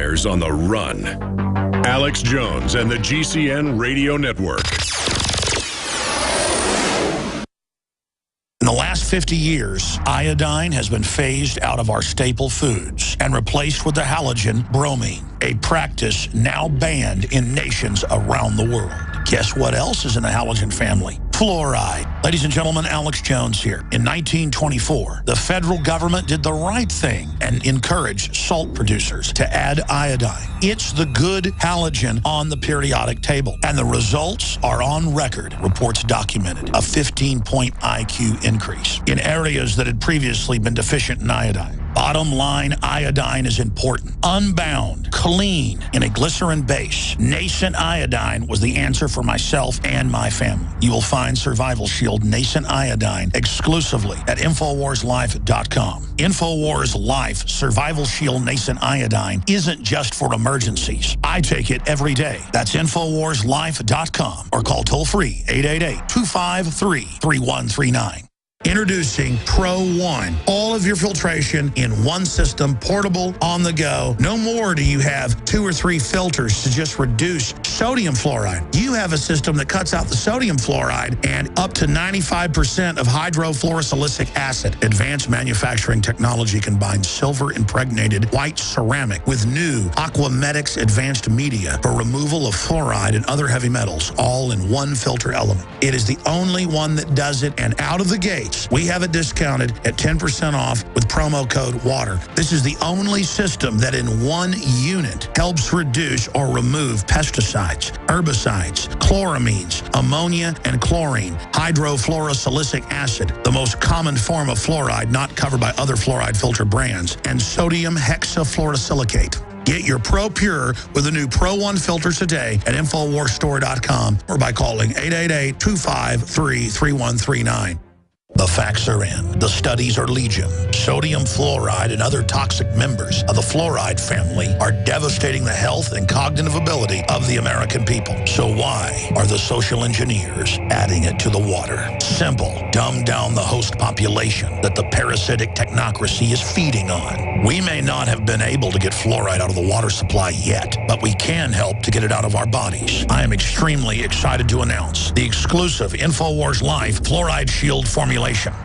Empires on the Run. Alex Jones and the GCN Radio Network. In the last 50 years, iodine has been phased out of our staple foods and replaced with the halogen bromine, a practice now banned in nations around the world. Guess what else is in the halogen family? Fluoride. Ladies and gentlemen, Alex Jones here. In 1924, the federal government did the right thing and encouraged salt producers to add iodine. It's the good halogen on the periodic table, and the results are on record. Reports documented a 15-point IQ increase in areas that had previously been deficient in iodine. Bottom line, iodine is important. Unbound, clean, in a glycerin base. Nascent iodine was the answer for myself and my family. You will find Survival Shield Nascent Iodine exclusively at InfoWarsLife.com. InfoWars Life Survival Shield Nascent Iodine isn't just for emergencies. I take it every day. That's InfoWarsLife.com or call toll-free 888-253-3139. Introducing Pro One. All of your filtration in one system, portable, on the go. No more do you have 2 or 3 filters to just reduce sodium fluoride. You have a system that cuts out the sodium fluoride and up to 95% of hydrofluorosilicic acid. Advanced manufacturing technology combines silver-impregnated white ceramic with new Aquamedics advanced media for removal of fluoride and other heavy metals, all in one filter element. It is the only one that does it, and out of the gate, we have it discounted at 10% off with promo code WATER. This is the only system that in one unit helps reduce or remove pesticides, herbicides, chloramines, ammonia, and chlorine, hydrofluorosilicic acid, the most common form of fluoride not covered by other fluoride filter brands, and sodium hexafluorosilicate. Get your Pro Pure with the new Pro One filter today at InfoWarsStore.com or by calling 888-253-3139. The facts are in. The studies are legion. Sodium fluoride and other toxic members of the fluoride family are devastating the health and cognitive ability of the American people. So why are the social engineers adding it to the water? Simple. Dumb down the host population that the parasitic technocracy is feeding on. We may not have been able to get fluoride out of the water supply yet, but we can help to get it out of our bodies. I am extremely excited to announce the exclusive InfoWars Life Fluoride Shield formulation,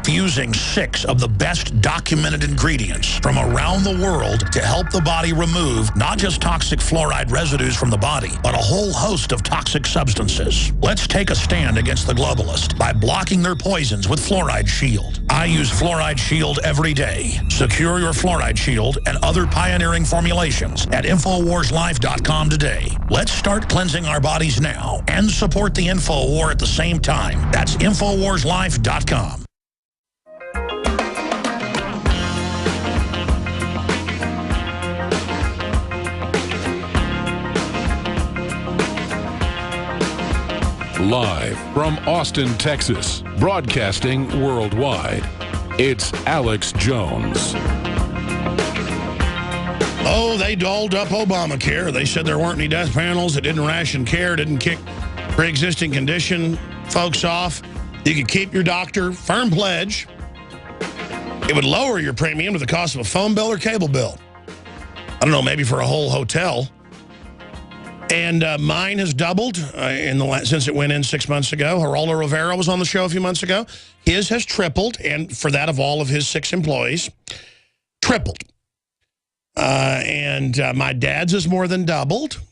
fusing 6 of the best documented ingredients from around the world to help the body remove not just toxic fluoride residues from the body, but a whole host of toxic substances. Let's take a stand against the globalist by blocking their poisons with Fluoride Shield. I use Fluoride Shield every day. Secure your Fluoride Shield and other pioneering formulations at InfoWarsLife.com today. Let's start cleansing our bodies now and support the Info War at the same time. That's InfoWarsLife.com. Live from Austin, Texas, broadcasting worldwide, it's Alex Jones. Oh, they dolled up Obamacare. They said there weren't any death panels. It didn't ration care. Didn't kick pre-existing condition folks off. You could keep your doctor. Firm pledge. It would lower your premium to the cost of a phone bill or cable bill. I don't know, maybe for a whole hotel. And mine has doubled since it went in 6 months ago. Geraldo Rivera was on the show a few months ago. His has tripled, and for that of all of his 6 employees, tripled. And my dad's is more than doubled.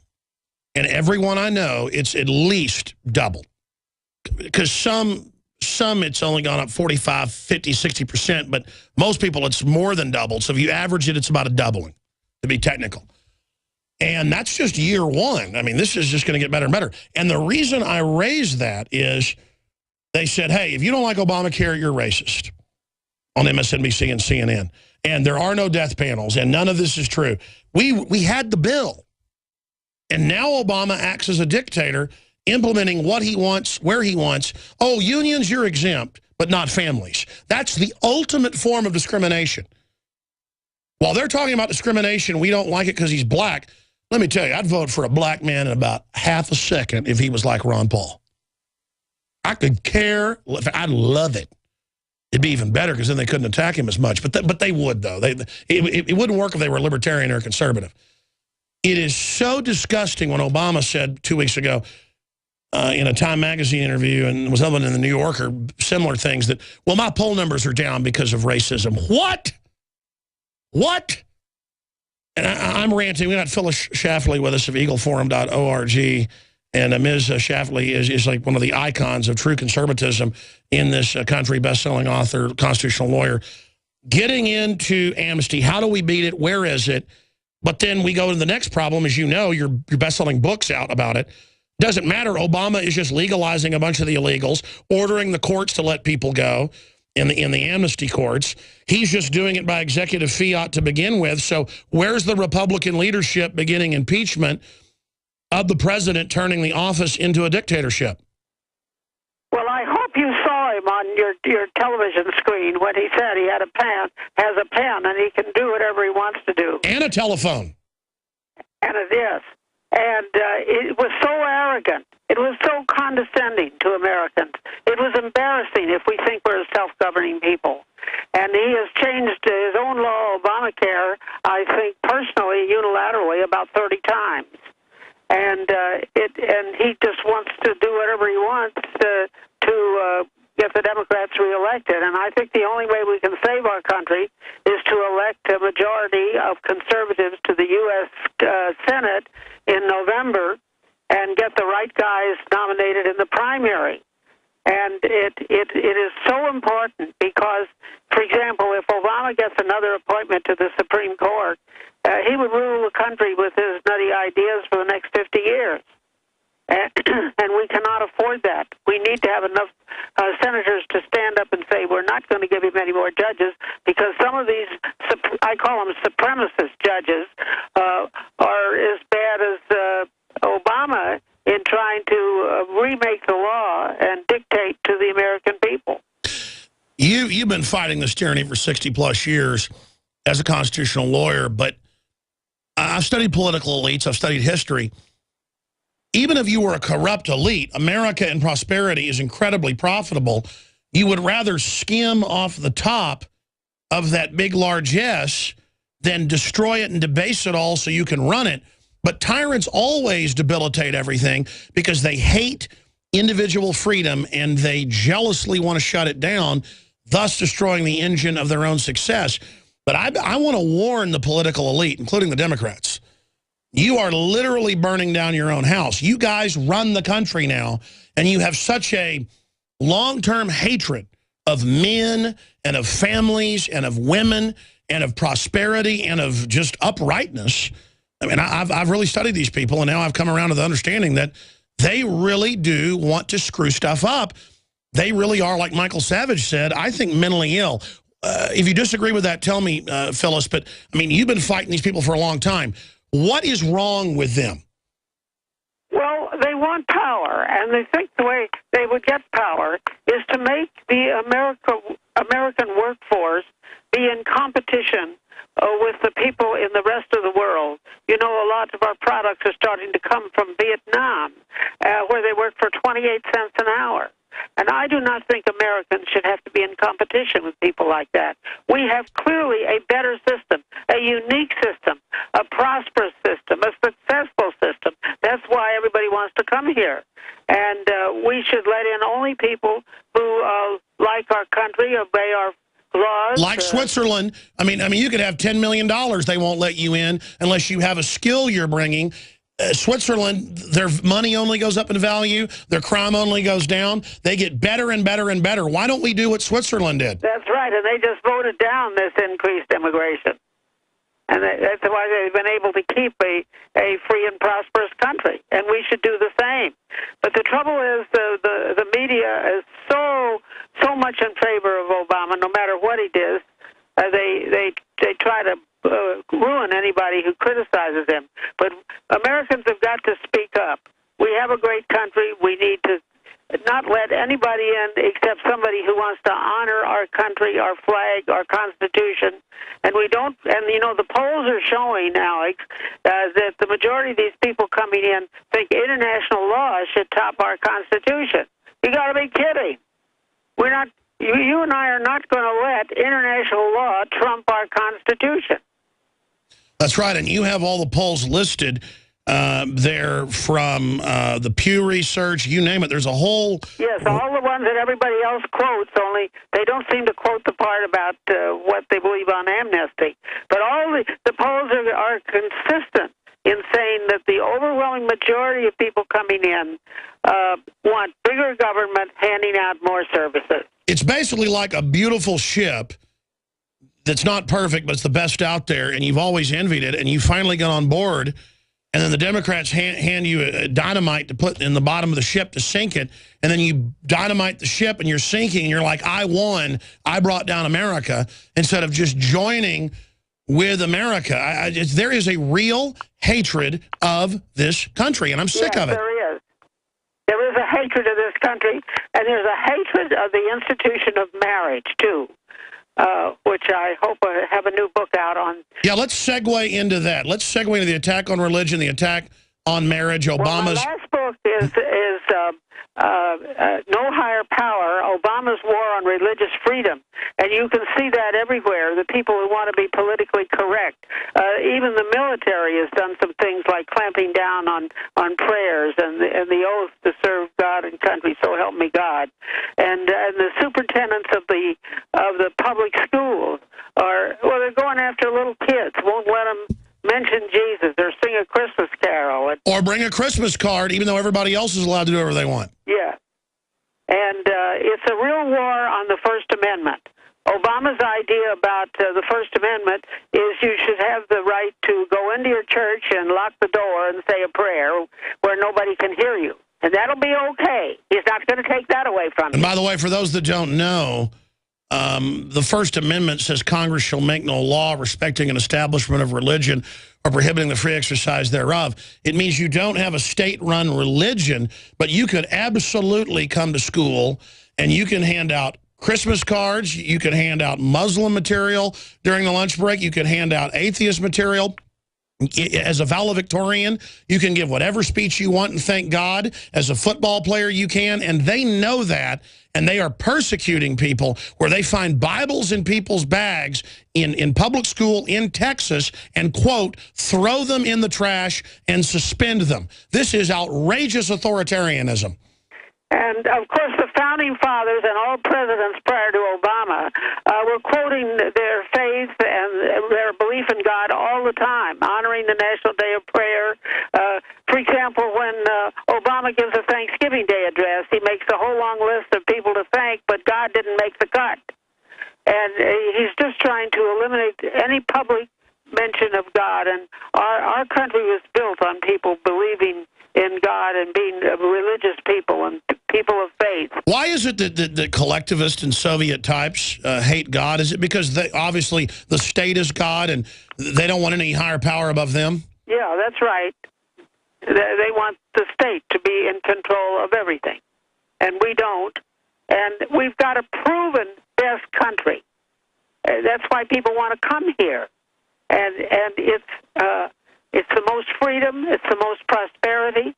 And everyone I know, it's at least doubled. Because some it's only gone up 45, 50, 60%, but most people it's more than doubled. So if you average it, it's about a doubling, to be technical. And that's just year one. I mean, this is just going to get better and better. And the reason I raised that is they said, hey, if you don't like Obamacare, you're racist on MSNBC and CNN. And there are no death panels, and none of this is true. We had the bill. And now Obama acts as a dictator, implementing what he wants, where he wants. Oh, unions, you're exempt, but not families. That's the ultimate form of discrimination. While they're talking about discrimination, we don't like it because he's black. Let me tell you, I'd vote for a black man in about half a second if he was like Ron Paul. I could care. I'd love it. It'd be even better because then they couldn't attack him as much. But they would, though. It wouldn't work if they were libertarian or conservative. It is so disgusting when Obama said 2 weeks ago in a Time magazine interview and was other in the New Yorker, similar things that, well, my poll numbers are down because of racism. What? What? And I'm ranting. We got Phyllis Schlafly with us of eagleforum.org. And Ms. Schlafly is like one of the icons of true conservatism in this country, best-selling author, constitutional lawyer. Getting into amnesty, how do we beat it? Where is it? But then we go to the next problem. As you know, your best-selling book's out about it. Doesn't matter. Obama is just legalizing a bunch of the illegals, ordering the courts to let people go in the amnesty courts. He's just doing it by executive fiat to begin with. So where's the Republican leadership beginning impeachment of the president turning the office into a dictatorship? Well, I hope you saw him on your television screen when he said he has a pen, and he can do whatever he wants to do. And a telephone. And it is. And it was so arrogant. It was so condescending to Americans. It was embarrassing if we think we're a self-governing people. And he has changed his own law, Obamacare, I think personally, unilaterally, about 30 times. And he just wants to do whatever he wants to get the Democrats reelected. And I think the only way we can save our country is to elect a majority of conservatives to the U.S. Senate in November and get the right guys nominated in the primary. And it is so important because, for example, if Obama gets another appointment to the Supreme Court, he would rule the country with his nutty ideas for the next 50 years. And we cannot afford that. We need to have enough senators to stand up and say, we're not going to give him any more judges, because some of these, I call them supremacist judges, are as bad as Obama in trying to remake the law and dictate to the American people. You've been fighting this tyranny for 60-plus years as a constitutional lawyer, but I've studied political elites, I've studied history. Even if you were a corrupt elite, America in prosperity is incredibly profitable. You would rather skim off the top of that big largesse than destroy it and debase it all so you can run it. But tyrants always debilitate everything because they hate individual freedom and they jealously want to shut it down, thus destroying the engine of their own success. But I want to warn the political elite, including the Democrats. You are literally burning down your own house. You guys run the country now, and you have such a long-term hatred of men and of families and of women and of prosperity and of just uprightness. I mean, I've really studied these people, and now I've come around to the understanding that they really do want to screw stuff up. They really are, like Michael Savage said, I think mentally ill. If you disagree with that, tell me, Phyllis, but, I mean, you've been fighting these people for a long time. What is wrong with them? Well, they want power, and they think the way they would get power is to make the American workforce be in competition with the people in the rest of the world. You know, a lot of our products are starting to come from Vietnam, where they work for 28 cents an hour. And I do not think Americans should have to be in competition with people like that. We have clearly a better system, a unique system, a prosperous system, a successful system. That's why everybody wants to come here. And we should let in only people who like our country, obey our laws. Like Switzerland. I mean, you could have $10 million. They won't let you in unless you have a skill you're bringing. Switzerland, their money only goes up in value. Their crime only goes down. They get better and better and better. Why don't we do what Switzerland did? That's right, and they just voted down this increased immigration. And that's why they've been able to keep a free and prosperous country. And we should do the same. But the trouble is the media is so much in favor of Obama, no matter what he does. They try to ruin anybody who criticizes him. But Americans have got to speak up. We have a great country. We need to not let anybody in except somebody who wants to honor our country, our flag, our Constitution. And we don't, and you know, the polls are showing, Alex, that the majority of these people coming in think international law should top our Constitution. You got to be kidding. We're not, you and I are not going to let international law trump our Constitution. That's right, and you have all the polls listed there from the Pew Research, you name it. There's a whole... Yes, all the ones that everybody else quotes, only they don't seem to quote the part about what they believe on amnesty. But all the polls are consistent in saying that the overwhelming majority of people coming in want bigger government handing out more services. It's basically like a beautiful ship that's not perfect, but it's the best out there, and you've always envied it, and you finally got on board, and then the Democrats hand you a dynamite to put in the bottom of the ship to sink it, and then you dynamite the ship, and you're sinking, and you're like, I won, I brought down America, instead of just joining with America. There is a real hatred of this country, and I'm sick of it. There is. There is a hatred of this country, and there's a hatred of the institution of marriage, too. Which I hope I have a new book out on. Yeah, let's segue into that. Let's segue into the attack on religion, the attack on marriage, Obama's... Well, my last book is No Higher Power, Obama's War on Religious Freedom. And you can see that everywhere, the people who want to be politically correct. Even the military has done some things like clamping down on prayers and the oath to serve God and country, so help me God. And the superintendents of the public schools they're going after little kids, won't let them mention Jesus or sing a Christmas carol. Or bring a Christmas card, even though everybody else is allowed to do whatever they want. Yeah. And it's a real war on the First Amendment. Obama's idea about the First Amendment is you should have the right to go into your church and lock the door and say a prayer where nobody can hear you. And that'll be okay. He's not going to take that away from you. And by the way, for those that don't know, the First Amendment says Congress shall make no law respecting an establishment of religion or prohibiting the free exercise thereof. It means you don't have a state-run religion, but you could absolutely come to school and you can hand out Christmas cards, you can hand out Muslim material during the lunch break, you can hand out atheist material. As a valedictorian, you can give whatever speech you want and thank God. As a football player, you can, and they know that, and they are persecuting people where they find Bibles in people's bags in public school in Texas and, quote, throw them in the trash and suspend them. This is outrageous authoritarianism. And, of course, the Founding Fathers and all presidents prior to Obama were quoting their faith and their belief in God all the time, honoring the National Day of Prayer. For example, when Obama gives a Thanksgiving Day address, he makes a whole long list of people to thank, but God didn't make the cut. And he's just trying to eliminate any public mention of God. And our country was built on people believing in God and being religious people and people of faith. Why is it that collectivists and Soviet types hate God? Is it because obviously the state is God and they don't want any higher power above them? Yeah, that's right. They want the state to be in control of everything, and we don't. And we've got a proven best country. That's why people want to come here. And it's the most freedom, it's the most prosperity.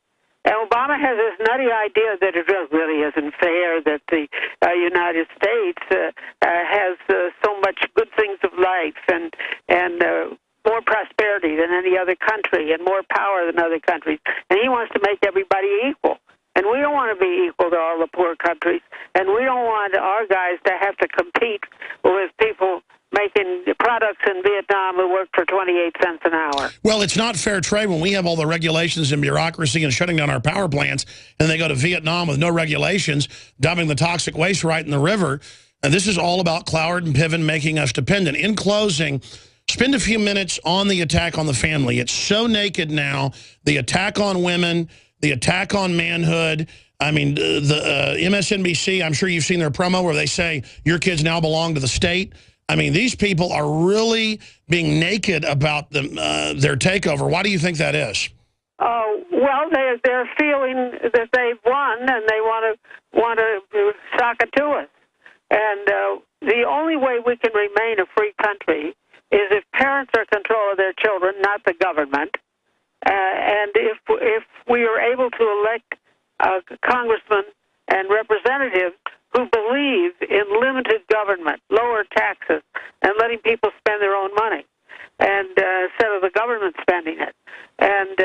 And Obama has this nutty idea that it really isn't fair that the United States has so much good things of life and more prosperity than any other country and more power than other countries. And he wants to make everybody equal. And we don't want to be equal to all the poor countries. And we don't want our guys to have to compete with people making products in Vietnam who work for 28 cents an hour. Well, it's not fair trade when we have all the regulations and bureaucracy and shutting down our power plants, and they go to Vietnam with no regulations, dumping the toxic waste right in the river. And this is all about Cloward and Piven making us dependent. In closing, spend a few minutes on the attack on the family. It's so naked now. The attack on women, the attack on manhood. I mean, the MSNBC, I'm sure you've seen their promo where they say, your kids now belong to the state. I mean, these people are really being naked about their takeover. Why do you think that is? Well, they're feeling that they've won, and they want to sock it to us. And the only way we can remain a free country is if parents are in control of their children, not the government. And if we are able to elect congressmen and representatives who believe in limited government, lower taxes, and letting people spend their own money. and instead of the government spending it. And